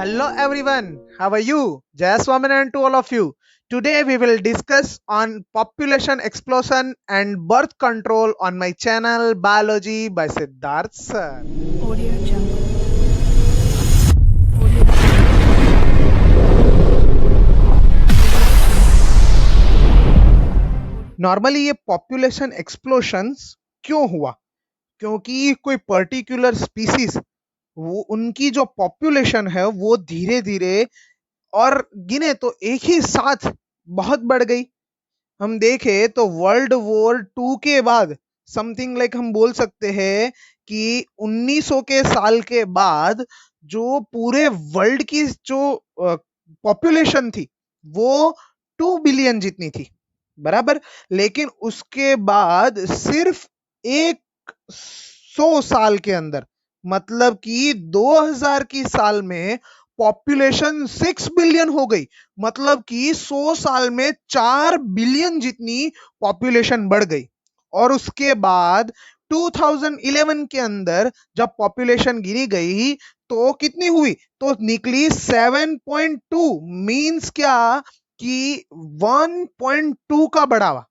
Hello everyone, how are you? Jai Swaminarayan to all of you. Today we will discuss on population explosion and birth control on my channel Biology by Siddharth sir. Audio Jungle. Audio normally ये population एक्सप्लोशंस क्यों हुआ? क्योंकि कोई particular species वो उनकी जो population है वो धीरे धीरे और गिने तो एक ही साथ बहुत बढ़ गई। हम देखें तो वर्ल्ड वॉर टू के बाद समथिंग लाइक हम बोल सकते हैं कि 1900 के साल के बाद जो पूरे वर्ल्ड की जो पॉपुलेशन थी वो 2 बिलियन जितनी थी, बराबर। लेकिन उसके बाद सिर्फ एक 100 साल के अंदर, मतलब कि 2000 की साल में पॉपुलेशन 6 बिलियन हो गई। मतलब कि 100 साल में 4 बिलियन जितनी पॉपुलेशन बढ़ गई। और उसके बाद 2011 के अंदर जब पॉपुलेशन गिरी गई तो कितनी हुई? तो निकली 7.2। मींस क्या कि 1.2 का बढ़ावा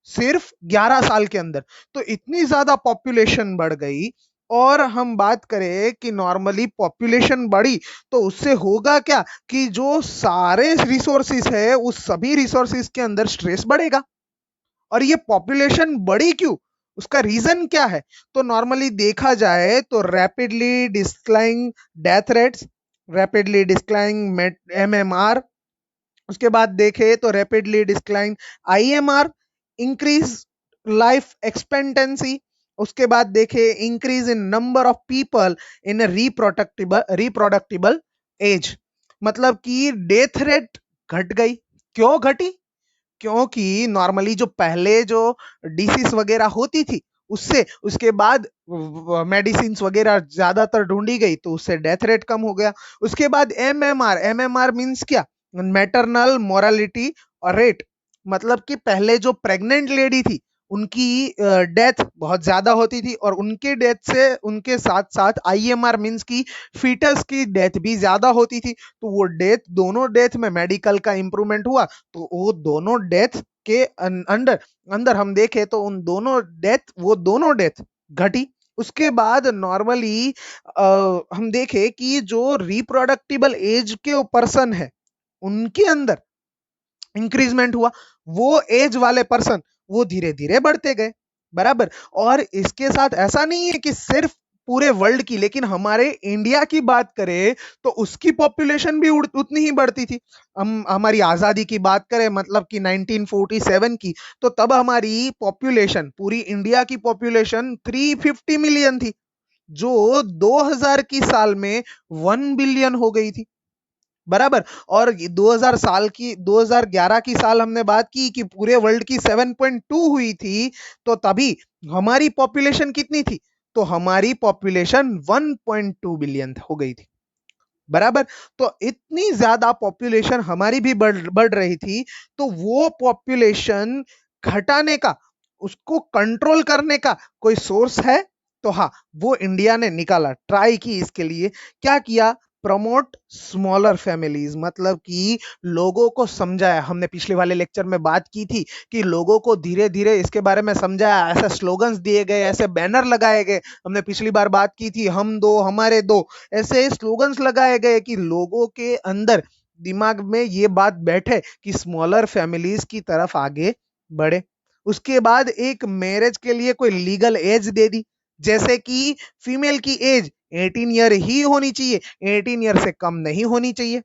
सिर्फ 11 साल के अंदर। तो इतनी ज्यादा पॉपुलेशन बढ़ गई। और हम बात करें कि नॉर्मली पॉपुलेशन बढ़ी तो उससे होगा क्या कि जो सारे रिसोर्सेस है उस सभी रिसोर्सेस के अंदर स्ट्रेस बढ़ेगा। और ये पॉपुलेशन बढ़ी क्यों, उसका रीजन क्या है? तो नॉर्मली देखा जाए तो rapidly declining death rates, rapidly declining MMR, उसके बाद देखें तो rapidly decline IMR, increase life expectancy, उसके बाद देखें increase in number of people in reproductible age. मतलब कि डेथ रेट घट गई। क्यों घटी? क्योंकि नॉर्मली जो पहले जो डिसीज वगैरह होती थी उससे उसके बाद मेडिसिन वगैरह ज्यादातर ढूंढी गई तो उससे डेथ रेट कम हो गया। उसके बाद एमएमआर, एमएमआर मींस क्या? मैटरनल मोरालिटी और रेट। मतलब कि पहले जो प्रेग्नेंट लेडी थी उनकी डेथ बहुत ज्यादा होती थी और उनके डेथ से उनके साथ साथ आईएमआर मींस की फीटस की डेथ भी ज्यादा होती थी। तो वो डेथ, दोनों डेथ में मेडिकल का इंप्रूवमेंट हुआ तो वो दोनों डेथ के अंदर अंदर हम देखें तो उन दोनों डेथ, वो दोनों डेथ घटी। उसके बाद नॉर्मली हम देखें कि जो रिप्रोडक्टिबल एज के पर्सन है उनके अंदर इंक्रीजमेंट हुआ। वो एज वाले पर्सन वो धीरे धीरे बढ़ते गए, बराबर। और इसके साथ ऐसा नहीं है कि सिर्फ पूरे वर्ल्ड की, लेकिन हमारे इंडिया की बात करें तो उसकी पॉपुलेशन भी उतनी ही बढ़ती थी। हम हमारी आजादी की बात करें मतलब कि 1947 की, तो तब हमारी पॉपुलेशन, पूरी इंडिया की पॉपुलेशन 350 मिलियन थी, जो 2000 की साल में 1 बिलियन हो गई थी, बराबर। और 2000 साल की 2011 की साल हमने बात की कि पूरे वर्ल्ड की 7.2 हुई थी। तो तभी हमारी पॉपुलेशन कितनी थी? तो हमारी पॉपुलेशन 1.2 बिलियन हो गई थी, बराबर। तो इतनी ज्यादा पॉपुलेशन हमारी भी बढ़ रही थी। तो वो पॉपुलेशन घटाने का, उसको कंट्रोल करने का कोई सोर्स है? तो हाँ, वो इंडिया ने निकाला, ट्राई की इसके लिए। क्या किया? Promote smaller families. मतलब कि लोगों को समझाया, हमने पिछले वाले लेक्चर में बात की थी कि लोगों को धीरे धीरे इसके बारे में समझाया, ऐसे स्लोगन्स दिए गए, ऐसे बैनर लगाए गए। हमने पिछली बार बात की थी हम दो हमारे दो, ऐसे स्लोगन्स लगाए गए कि लोगों के अंदर दिमाग में ये बात बैठे कि स्मॉलर फैमिलीज की तरफ आगे बढ़े। उसके बाद एक मैरिज के लिए कोई लीगल एज दे दी, जैसे कि फीमेल की एज 18 ईयर ही होनी चाहिए, 18 ईयर से कम नहीं होनी चाहिए।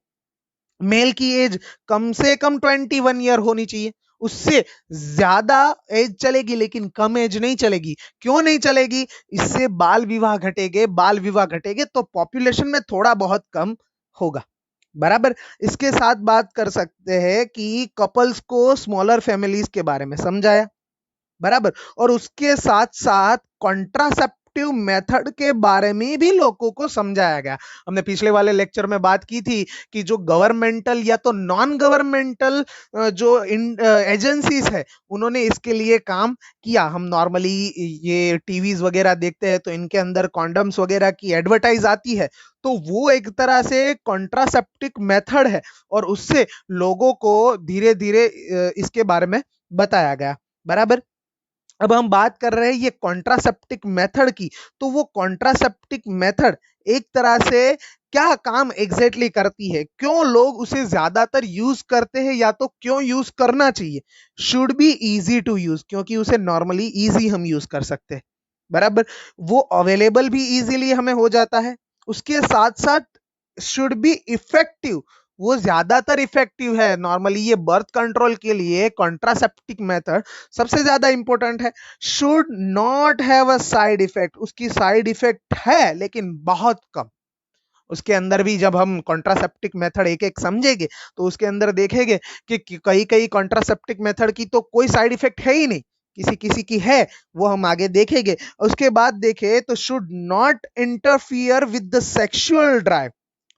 मेल की एज कम से कम 21 ईयर होनी चाहिए, उससे ज्यादा एज चलेगी लेकिन कम एज नहीं चलेगी। क्यों नहीं चलेगी? इससे बाल विवाह घटेंगे, बाल विवाह घटेंगे तो पॉपुलेशन में थोड़ा बहुत कम होगा, बराबर। इसके साथ बात कर सकते हैं कि कपल्स को स्मॉलर फैमिलीज के बारे में समझाया, बराबर। और उसके साथ साथ कॉन्ट्रासेप्टिव मेथड के बारे में भी लोगों को समझाया गया। हमने पिछले वाले लेक्चर में बात की थी कि जो गवर्नमेंटल या तो नॉन गवर्नमेंटल जो एजेंसीज है उन्होंने इसके लिए काम किया। हम नॉर्मली ये टीवीज वगैरह देखते हैं तो इनके अंदर कॉन्डम्स वगैरह की एडवर्टाइज आती है, तो वो एक तरह से कॉन्ट्रासेप्टिक मेथड है और उससे लोगों को धीरे धीरे इसके बारे में बताया गया। बराबर। अब हम बात कर रहे हैं ये कॉन्ट्रासेप्टिक मेथड की, तो वो कॉन्ट्रासेप्टिक मेथड एक तरह से क्या काम एग्जैक्टली करती है, क्यों लोग उसे ज्यादातर यूज करते हैं या तो क्यों यूज करना चाहिए। Should be easy to use, क्योंकि उसे नॉर्मली इजी हम यूज कर सकते हैं। बराबर। वो अवेलेबल भी इजीली हमें हो जाता है, उसके साथ साथ शुड बी इफेक्टिव, वो ज्यादातर इफेक्टिव है। नॉर्मली ये बर्थ कंट्रोल के लिए कॉन्ट्रासेप्टिक मेथड सबसे ज्यादा इंपॉर्टेंट है। Should not have a side effect, उसकी साइड इफेक्ट है लेकिन बहुत कम। उसके अंदर भी जब हम कॉन्ट्रासेप्टिक मेथड एक एक समझेंगे तो उसके अंदर देखेंगे कि कई कई कॉन्ट्रासेप्टिक मेथड की तो कोई साइड इफेक्ट है ही नहीं, किसी किसी की है, वो हम आगे देखेंगे। उसके बाद देखें तो should not interfere with the sexual drive,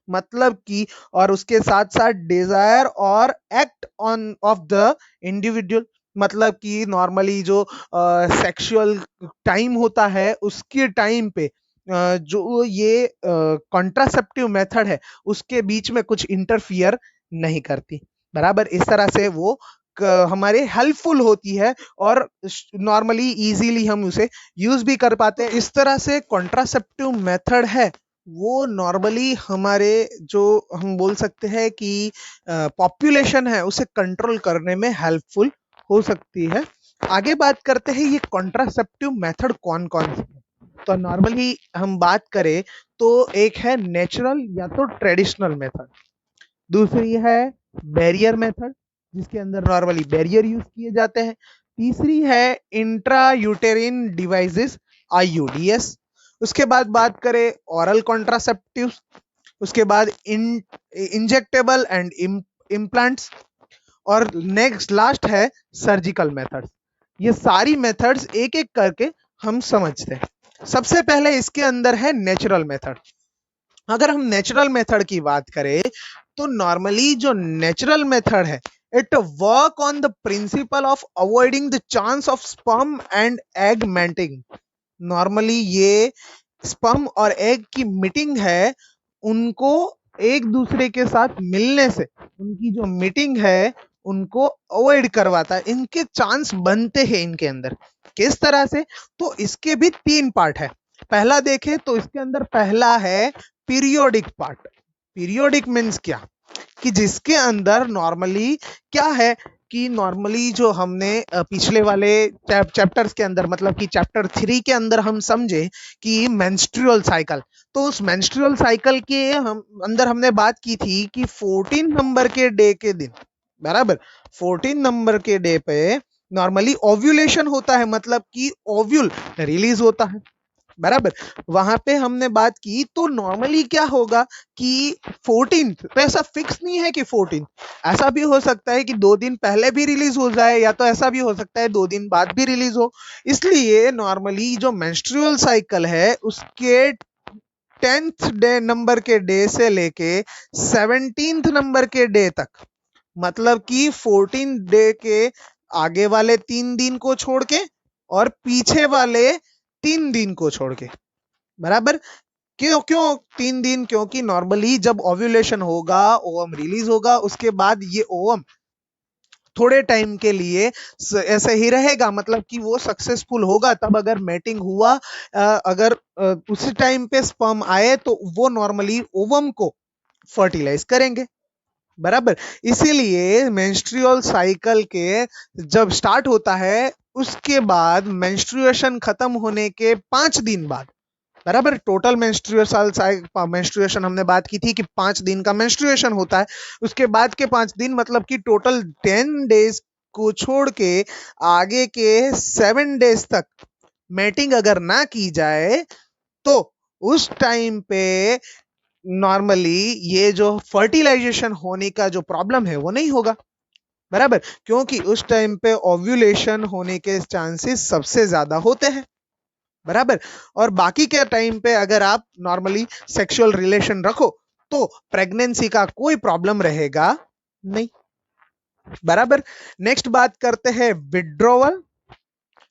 मतलब कि और उसके साथ साथ डिजायर और act on off the individual, मतलब कि नॉर्मली जो सेक्सुअल टाइम होता है उसके टाइम पे जो ये कॉन्ट्रासेप्टिव मेथड है उसके बीच में कुछ इंटरफियर नहीं करती। बराबर। इस तरह से वो हमारे हेल्पफुल होती है और नॉर्मली इजीली हम उसे यूज भी कर पाते हैं। इस तरह से कॉन्ट्रासेप्टिव मेथड है वो नॉर्मली हमारे जो हम बोल सकते हैं कि पॉपुलेशन है उसे कंट्रोल करने में हेल्पफुल हो सकती है। आगे बात करते हैं ये कॉन्ट्रासेप्टिव मेथड कौन कौन से हैं। तो नॉर्मली हम बात करें तो एक है नेचुरल या तो ट्रेडिशनल मेथड, दूसरी है बैरियर मेथड जिसके अंदर नॉर्मली बैरियर यूज किए जाते हैं, तीसरी है इंट्रा यूटेरिन डिवाइसेस आईयूडीएस, उसके बाद बात करें ऑरल कॉन्ट्रासेप्टिव, उसके बाद इंजेक्टेबल एंड इम्प्लांट्स, और नेक्स्ट लास्ट है सर्जिकल मेथड्स। ये सारी मेथड्स एक एक करके हम समझते हैं। सबसे पहले इसके अंदर है नेचुरल मेथड। अगर हम नेचुरल मेथड की बात करें तो नॉर्मली जो नेचुरल मेथड है it work on the principle of avoiding the chance of sperm and egg mating. Normally ये स्पर्म और एग की मीटिंग है उनको एक दूसरे के साथ मिलने से उनकी जो मीटिंग है उनको अवॉइड करवाता है, इनके चांस बनते हैं इनके अंदर। किस तरह से, तो इसके भी तीन पार्ट है। पहला देखें तो इसके अंदर पहला है पीरियोडिक पार्ट। पीरियोडिक मीन्स क्या, कि जिसके अंदर नॉर्मली क्या है कि नॉर्मली जो हमने पिछले वाले चैप्टर्स के अंदर मतलब कि चैप्टर 3 के अंदर हम समझे कि मेंस्ट्रुअल साइकिल, तो उस मेंस्ट्रुअल साइकिल के हम अंदर हमने बात की थी कि 14 नंबर के डे के दिन, बराबर, 14 नंबर के डे पे नॉर्मली ओव्यूलेशन होता है, मतलब कि ओव्यूल रिलीज होता है। बराबर। वहां पे हमने बात की तो नॉर्मली क्या होगा कि 14 तो ऐसा फिक्स नहीं है कि 14, ऐसा भी हो सकता है कि 2 दिन पहले भी रिलीज हो जाए या तो ऐसा भी हो सकता है 2 दिन बाद भी रिलीज हो। इसलिए नॉर्मली जो मेंस्ट्रुअल साइकिल है उसके 10th डे नंबर के डे से लेके 17th नंबर के डे तक, मतलब कि 14 डे के आगे वाले 3 दिन को छोड़ के और पीछे वाले 3 दिन को छोड़ के। बराबर। क्यों क्यों 3 दिन, क्योंकि नॉर्मली जब ओव्यूलेशन होगा ओवम रिलीज होगा, उसके बाद ये ओवम थोड़े टाइम के लिए ऐसे ही रहेगा, मतलब कि वो सक्सेसफुल होगा तब अगर मैटिंग हुआ, अगर उसी टाइम पे स्पर्म आए तो वो नॉर्मली ओवम को फर्टिलाइज करेंगे। बराबर। इसीलिए मेंस्ट्रुअल साइकिल के जब स्टार्ट होता है उसके बाद मेंस्ट्रुएशन खत्म होने के 5 दिन बाद, बराबर, टोटल मेंस्ट्रुएशन हमने बात की थी कि 5 दिन का मेंस्ट्रुएशन होता है, उसके बाद के 5 दिन मतलब कि टोटल 10 डेज को छोड़ के आगे के 7 डेज तक मैटिंग अगर ना की जाए तो उस टाइम पे नॉर्मली ये जो फर्टिलाइजेशन होने का जो प्रॉब्लम है वो नहीं होगा। बराबर, क्योंकि उस टाइम पे ओव्यूलेशन होने के चांसेस सबसे ज्यादा होते हैं। बराबर। और बाकी के टाइम पे अगर आप नॉर्मली सेक्सुअल रिलेशन रखो तो प्रेगनेंसी का कोई प्रॉब्लम रहेगा नहीं, बराबर। नेक्स्ट बात करते हैं विड्रॉवल।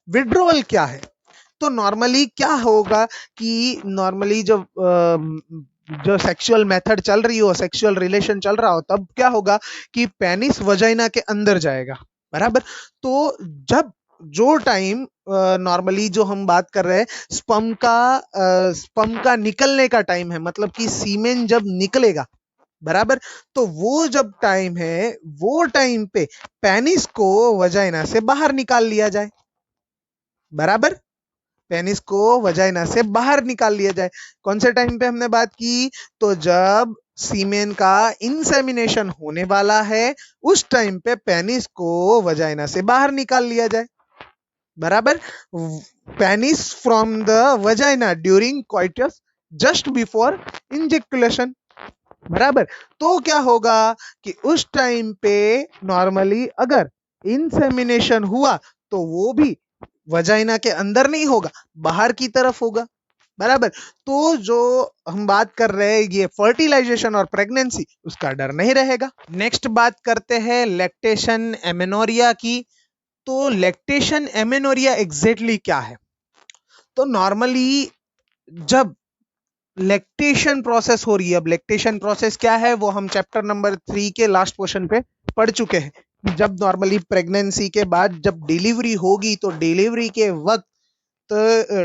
विड्रॉवल क्या है? तो नॉर्मली क्या होगा कि नॉर्मली जो सेक्सुअल मेथड चल रही हो, सेक्सुअल रिलेशन चल रहा हो, तब क्या होगा कि पेनिस वजाइना के अंदर जाएगा, बराबर। तो जब जो टाइम नॉर्मली जो हम बात कर रहे हैं स्पर्म का निकलने का टाइम है, मतलब कि सीमेन जब निकलेगा, बराबर। तो वो जब टाइम है, वो टाइम पे पेनिस को वजाइना से बाहर निकाल लिया जाए, बराबर। पेनिस को वजाइना से बाहर निकाल लिया जाए। कौन से टाइम पे हमने बात की? तो जब सीमेन का इंसेमिनेशन होने वाला है, उस टाइम पे पेनिस को वजाइना से बाहर निकाल लिया जाए, बराबर। Penis from the vagina during coitus just before ejaculation, बराबर। तो क्या होगा कि उस टाइम पे नॉर्मली अगर इंसेमिनेशन हुआ तो वो भी वजाइना के अंदर नहीं होगा, बाहर की तरफ होगा, बराबर। तो जो हम बात कर रहे हैं ये फर्टिलाइजेशन और प्रेगनेंसी, उसका डर नहीं रहेगा। नेक्स्ट बात करते हैं लैक्टेशन एमेनोरिया की। तो लैक्टेशन एमेनोरिया एग्जैक्टली क्या है? तो नॉर्मली जब लैक्टेशन प्रोसेस हो रही है, अब लैक्टेशन प्रोसेस क्या है वो हम चैप्टर नंबर 3 के लास्ट पोर्शन पे पढ़ चुके हैं। जब नॉर्मली प्रेगनेंसी के बाद जब डिलीवरी होगी तो डिलीवरी के वक्त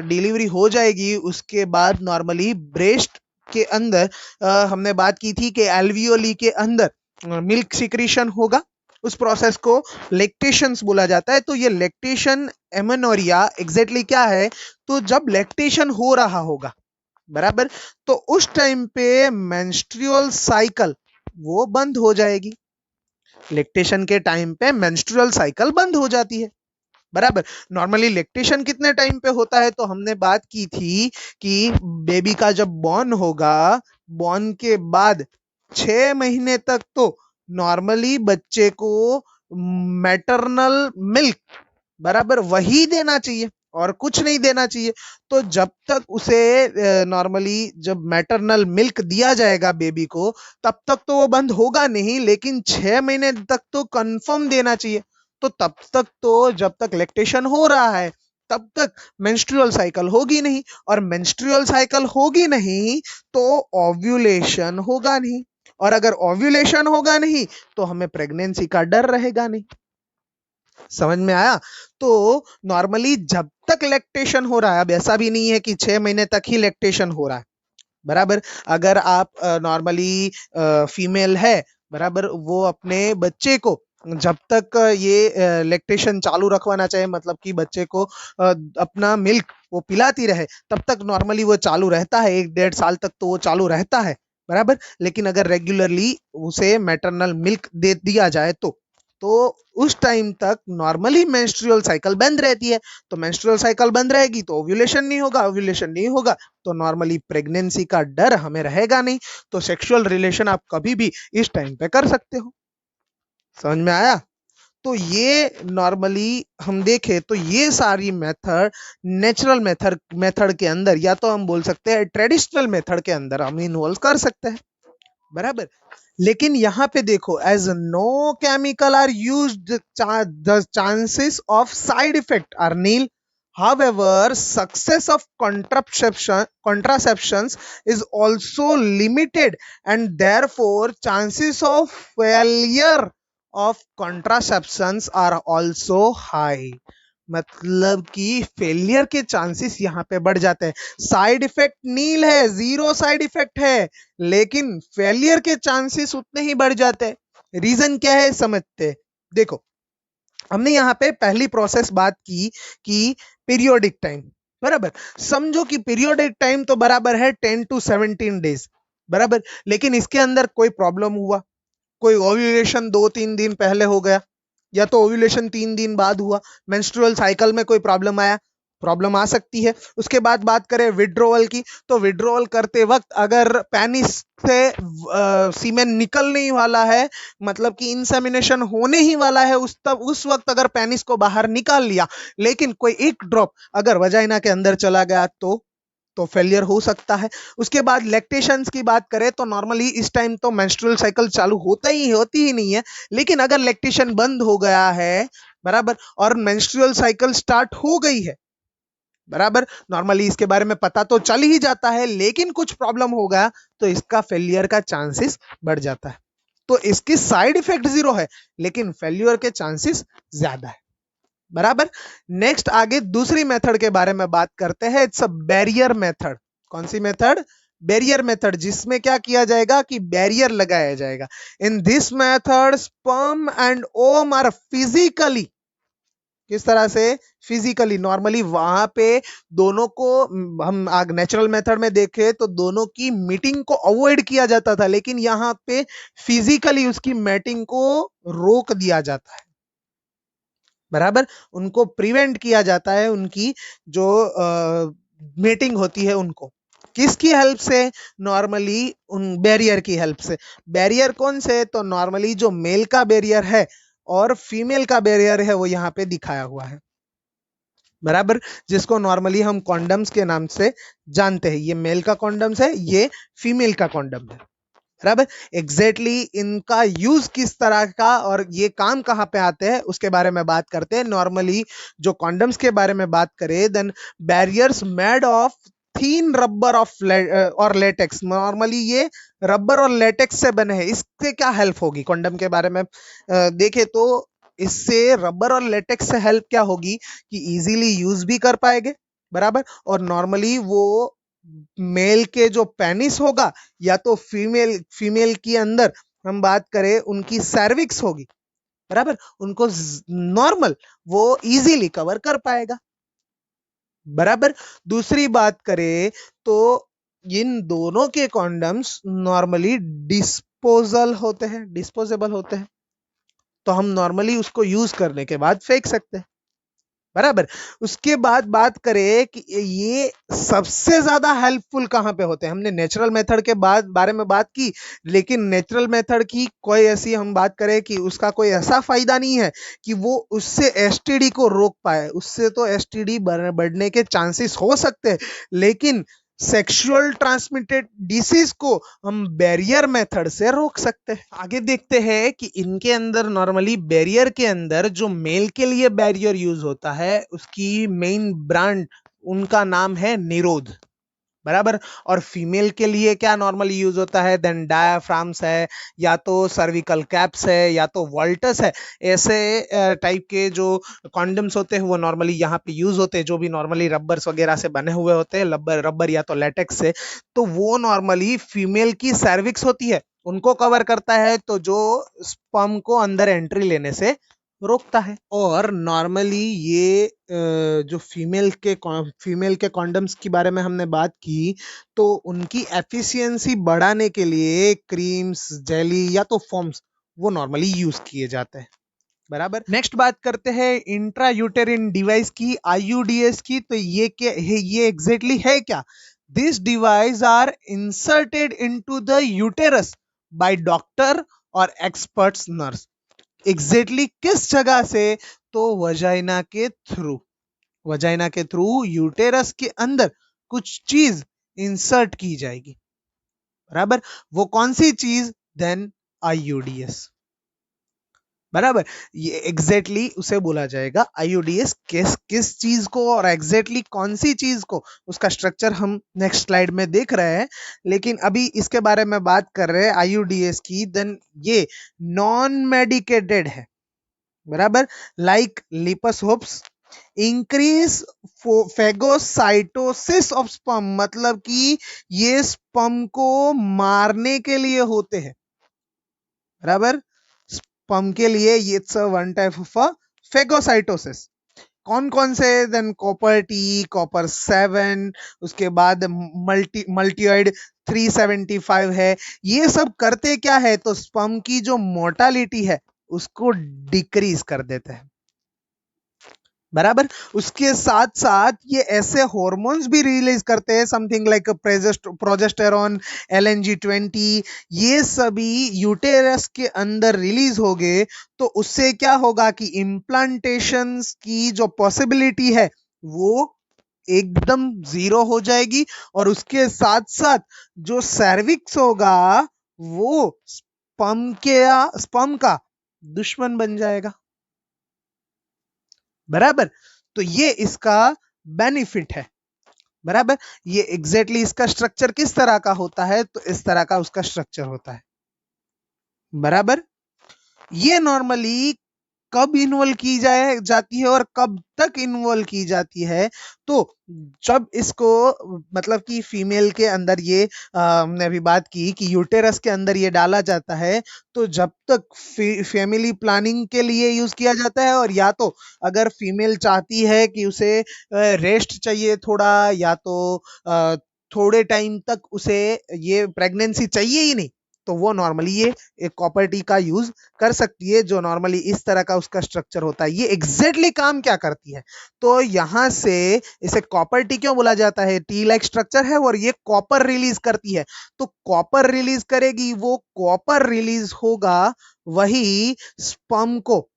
डिलीवरी हो जाएगी, उसके बाद नॉर्मली ब्रेस्ट के अंदर हमने बात की थी कि एल्वियोली के अंदर मिल्क सिक्रीशन होगा, उस प्रोसेस को लैक्टेशंस बोला जाता है। तो ये लैक्टेशन एमेनोरिया एग्जैक्टली क्या है? तो जब लैक्टेशन हो रहा होगा, बराबर, तो उस टाइम पे मेंस्ट्रुअल साइकिल वो बंद हो जाएगी। लैक्टेशन के टाइम पे मेंस्ट्रुअल साइकिल बंद हो जाती है, बराबर। नॉर्मली लैक्टेशन कितने टाइम पे होता है? तो हमने बात की थी कि बेबी का जब बॉर्न होगा, बॉर्न के बाद 6 महीने तक तो नॉर्मली बच्चे को मैटरनल मिल्क, बराबर, वही देना चाहिए और कुछ नहीं देना चाहिए। तो जब तक उसे नॉर्मली जब मैटरनल मिल्क दिया जाएगा बेबी को, तब तक तो वो बंद होगा नहीं, लेकिन 6 महीने तक तो कंफर्म देना चाहिए। तो तब तक तो जब तक लैक्टेशन हो रहा है तब तक मेंस्ट्रुअल साइकिल होगी नहीं, और मेंस्ट्रुअल साइकिल होगी नहीं तो ओव्यूलेशन होगा नहीं, और अगर ओव्यूलेशन होगा नहीं तो हमें प्रेगनेंसी का डर रहेगा नहीं। समझ में आया? तो नॉर्मली जब तक लैक्टेशन हो रहा है, अब ऐसा भी नहीं है कि 6 महीने तक ही लैक्टेशन हो रहा है, बराबर। अगर आप नॉर्मली फीमेल है, बराबर, वो अपने बच्चे को जब तक ये लैक्टेशन चालू रखवाना चाहे, मतलब कि बच्चे को अपना मिल्क वो पिलाती रहे, तब तक नॉर्मली वो चालू रहता है, 1-1.5 साल तक तो वो चालू रहता है, बराबर। लेकिन अगर रेगुलरली उसे मैटरनल मिल्क दे दिया जाए तो उस टाइम तक नॉर्मली मेंस्ट्रुअल साइकिल बंद रहती है। तो मेंस्ट्रुअल साइकिल बंद रहेगी तो ओव्यूलेशन नहीं होगा, ओव्यूलेशन नहीं होगा तो नॉर्मली प्रेगनेंसी का डर हमें रहेगा नहीं। तो सेक्सुअल रिलेशन आप कभी भी इस टाइम पे कर सकते हो। समझ में आया? तो ये नॉर्मली हम देखें तो ये सारी मेथड नेचुरल मेथड के अंदर, या तो हम बोल सकते हैं ट्रेडिशनल मेथड के अंदर हम इन्वॉल्व कर सकते हैं, बराबर। लेकिन यहां पे देखो, as no chemical are used, the chances of side effect are nil. However, success of contraceptions is also limited, and therefore chances of failure of contraceptions are also high. मतलब कि फेलियर के चांसेस यहाँ पे बढ़ जाते हैं। Side effect नील है, zero side effect है, लेकिन फेलियर के चांसेस उतने ही बढ़ जाते हैं। रीजन क्या है समझते हैं। देखो, हमने यहाँ पे पहली प्रोसेस बात की कि पीरियोडिक टाइम, बराबर। समझो कि पीरियोडिक टाइम तो बराबर है 10 to 17 डेज, बराबर। लेकिन इसके अंदर कोई प्रॉब्लम हुआ, कोई ओव्यूलेशन 2-3 दिन पहले हो गया, या तो ओव्यूलेशन 3 दिन बाद हुआ, मेंस्ट्रुअल साइकिल में कोई प्रॉब्लम आया, प्रॉब्लम आ सकती है। उसके बाद बात करें विड्रोवल की, तो विड्रोवल करते वक्त अगर पेनिस से सीमेन निकलने ही वाला है, मतलब कि इंसेमिनेशन होने ही वाला है, उस वक्त अगर पेनिस को बाहर निकाल लिया, लेकिन कोई एक ड्रॉप अगर वजाइना के अंदर चला गया तो फेलियर हो सकता है। उसके बाद लैक्टेशंस की बात करें तो नॉर्मली इस टाइम तो मेंस्ट्रुअल साइकिल चालू होती ही नहीं है, लेकिन अगर लैक्टेशन बंद हो गया है, बराबर, और मेंस्ट्रुअल साइकिल स्टार्ट हो गई है, बराबर, नॉर्मली इसके बारे में पता तो चल ही जाता है, लेकिन कुछ प्रॉब्लम हो गया तो इसका फेलियर का चांसेस बढ़ जाता है। तो इसकी साइड इफेक्ट जीरो है, लेकिन फेल्यूर के चांसेस ज्यादा है, बराबर। नेक्स्ट आगे दूसरी मेथड के बारे में बात करते हैं, इट्स अ बैरियर मेथड। कौन सी मेथड? बैरियर मेथड, जिसमें क्या किया जाएगा कि बैरियर लगाया जाएगा। In this method sperm and ovum are physically, किस तरह से? फिजिकली, नॉर्मली वहां पे दोनों को, हम आग नेचुरल मेथड में देखें तो दोनों की मीटिंग को अवॉइड किया जाता था, लेकिन यहाँ पे फिजिकली उसकी मीटिंग को रोक दिया जाता है, बराबर, उनको प्रिवेंट किया जाता है, उनकी जो मीटिंग होती है उनको, किसकी हेल्प से? नॉर्मली उन बैरियर की हेल्प से। बैरियर कौन से? तो नॉर्मली जो मेल का बैरियर है और फीमेल का बैरियर है वो यहाँ पे दिखाया हुआ है, बराबर, जिसको नॉर्मली हम कॉन्डम्स के नाम से जानते हैं। ये मेल का कॉन्डम्स है, ये फीमेल का कॉन्डम है, बराबर। एग्जैक्टली इनका यूज किस तरह का और ये काम कहां पे आते हैं उसके बारे में बात करते हैं। नॉर्मली जो कॉन्डम्स के बारे में बात करें, then barriers made of thin rubber of और लेटेक्स, नॉर्मली ये रबर और लेटेक्स से बने हैं। इससे क्या हेल्प होगी कॉन्डम के बारे में देखें तो, इससे रबर और लेटेक्स से हेल्प क्या होगी कि इजीली यूज भी कर पाएंगे, बराबर, और नॉर्मली वो मेल के जो पेनिस होगा या तो फीमेल के अंदर हम बात करें उनकी सर्विक्स होगी, बराबर, उनको नॉर्मल वो इजीली कवर कर पाएगा, बराबर। दूसरी बात करें तो इन दोनों के कॉन्डम्स नॉर्मली डिस्पोजेबल होते हैं, तो हम नॉर्मली उसको यूज करने के बाद फेंक सकते हैं, बराबर। उसके बाद बात करें कि ये सबसे ज्यादा हेल्पफुल कहां पे होते हैं। हमने नेचुरल मेथड के बारे में बात की, लेकिन नेचुरल मेथड की कोई ऐसी हम बात करें कि उसका कोई ऐसा फायदा नहीं है कि वो उससे एसटीडी को रोक पाए। उससे तो एसटीडी बढ़ने के चांसेस हो सकते हैं, लेकिन सेक्सुअल ट्रांसमिटेड डिसीज को हम बैरियर मेथड से रोक सकते हैं। आगे देखते हैं कि इनके अंदर नॉर्मली बैरियर के अंदर जो मेल के लिए बैरियर यूज होता है उसकी मेन ब्रांड, उनका नाम है निरोध, बराबर। और फीमेल के लिए क्या नॉर्मली यूज होता है? देन डायाफ्राम्स है, या तो सर्विकल कैप्स है, या तो वॉल्टस है। ऐसे टाइप के जो कॉन्डम्स होते हैं वो नॉर्मली यहाँ पे यूज होते हैं, जो भी नॉर्मली रबर्स वगैरह से बने हुए होते हैं, रबर या तो लेटेक्स से। तो वो नॉर्मली फीमेल की सर्विक्स होती है उनको कवर करता है, तो जो स्पर्म को अंदर एंट्री लेने से रोकता है। और नॉर्मली ये जो फीमेल के कॉन्डम्स के बारे में हमने बात की, तो उनकी एफिशिएंसी बढ़ाने के लिए क्रीम्स, जेली या तो फॉर्म्स वो नॉर्मली यूज किए जाते हैं, बराबर। नेक्स्ट बात करते हैं इंट्रा यूटेरिन डिवाइस की, आईयूडीएस की। तो ये क्या है? ये एग्जैक्टली है क्या? This device are inserted into the uterus by doctor और एक्सपर्ट्स नर्स। एग्जैक्टली किस जगह से? तो वजाइना के थ्रू यूटेरस के अंदर कुछ चीज इंसर्ट की जाएगी, बराबर। वो कौन सी चीज? देन आईयूडीएस, बराबर। ये एग्जैक्टली उसे बोला जाएगा आईयूडीएस। किस किस चीज को और एग्जैक्टली कौन सी चीज को, उसका स्ट्रक्चर हम नेक्स्ट स्लाइड में देख रहे हैं, लेकिन अभी इसके बारे में बात कर रहे हैं आईयूडीएस की। देन ये नॉन मेडिकेटेड है, बराबर, like lips hopes, increase phagocytosis of sperm, मतलब कि ये स्पर्म को मारने के लिए होते हैं, बराबर। स्पर्म के लिए ये वन टाइप ऑफ फेगोसाइटोसिस। कौन कौन से? देन कॉपर टी, कॉपर 7, उसके बाद मल्टीऑइड 375 है। ये सब करते क्या है? तो स्पर्म की जो मोर्टालिटी है उसको डिक्रीज कर देते हैं, बराबर। उसके साथ साथ ये ऐसे हॉर्मोन्स भी रिलीज करते हैं, समथिंग लाइक प्रोजेस्टेरॉन, LNG-20, ये सभी यूटेरस के अंदर रिलीज हो गए तो उससे क्या होगा कि इम्प्लांटेशन की जो पॉसिबिलिटी है वो एकदम जीरो हो जाएगी। और उसके साथ साथ जो सर्विक्स होगा वो स्पर्म का दुश्मन बन जाएगा। बराबर। तो ये इसका बेनिफिट है। बराबर। ये एग्जैक्टली इसका स्ट्रक्चर किस तरह का होता है, तो इस तरह का उसका स्ट्रक्चर होता है। बराबर। ये नॉर्मली कब इन्वॉल्व की जाती है और कब तक इन्वॉल्व की जाती है, तो जब इसको मतलब कि फीमेल के अंदर ये हमने अभी बात की कि यूटेरस के अंदर ये डाला जाता है, तो जब तक फैमिली प्लानिंग के लिए यूज किया जाता है, और या तो अगर फीमेल चाहती है कि उसे रेस्ट चाहिए थोड़ा, या तो थोड़े टाइम तक उसे ये प्रेगनेंसी चाहिए ही नहीं, तो वो नॉर्मली ये एक कॉपर टी का यूज कर सकती है, जो नॉर्मली इस तरह का उसका स्ट्रक्चर होता है। ये एग्जैक्टली काम क्या करती है, तो यहां से इसे कॉपर टी क्यों बोला जाता है, टी लाइक स्ट्रक्चर है और ये कॉपर रिलीज करती है। तो कॉपर रिलीज करेगी, वो कॉपर रिलीज होगा वही स्पर्म को,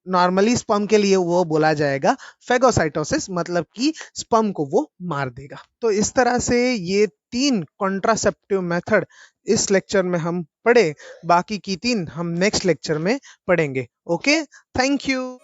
नॉर्मली स्पर्म के लिए वो बोला जाएगा फेगोसाइटोसिस, मतलब कि स्पर्म को वो मार देगा। तो इस तरह से ये 3 कॉन्ट्रासेप्टिव मेथड इस लेक्चर में हम पढ़े, बाकी की 3 हम नेक्स्ट लेक्चर में पढ़ेंगे। Okay, thank you.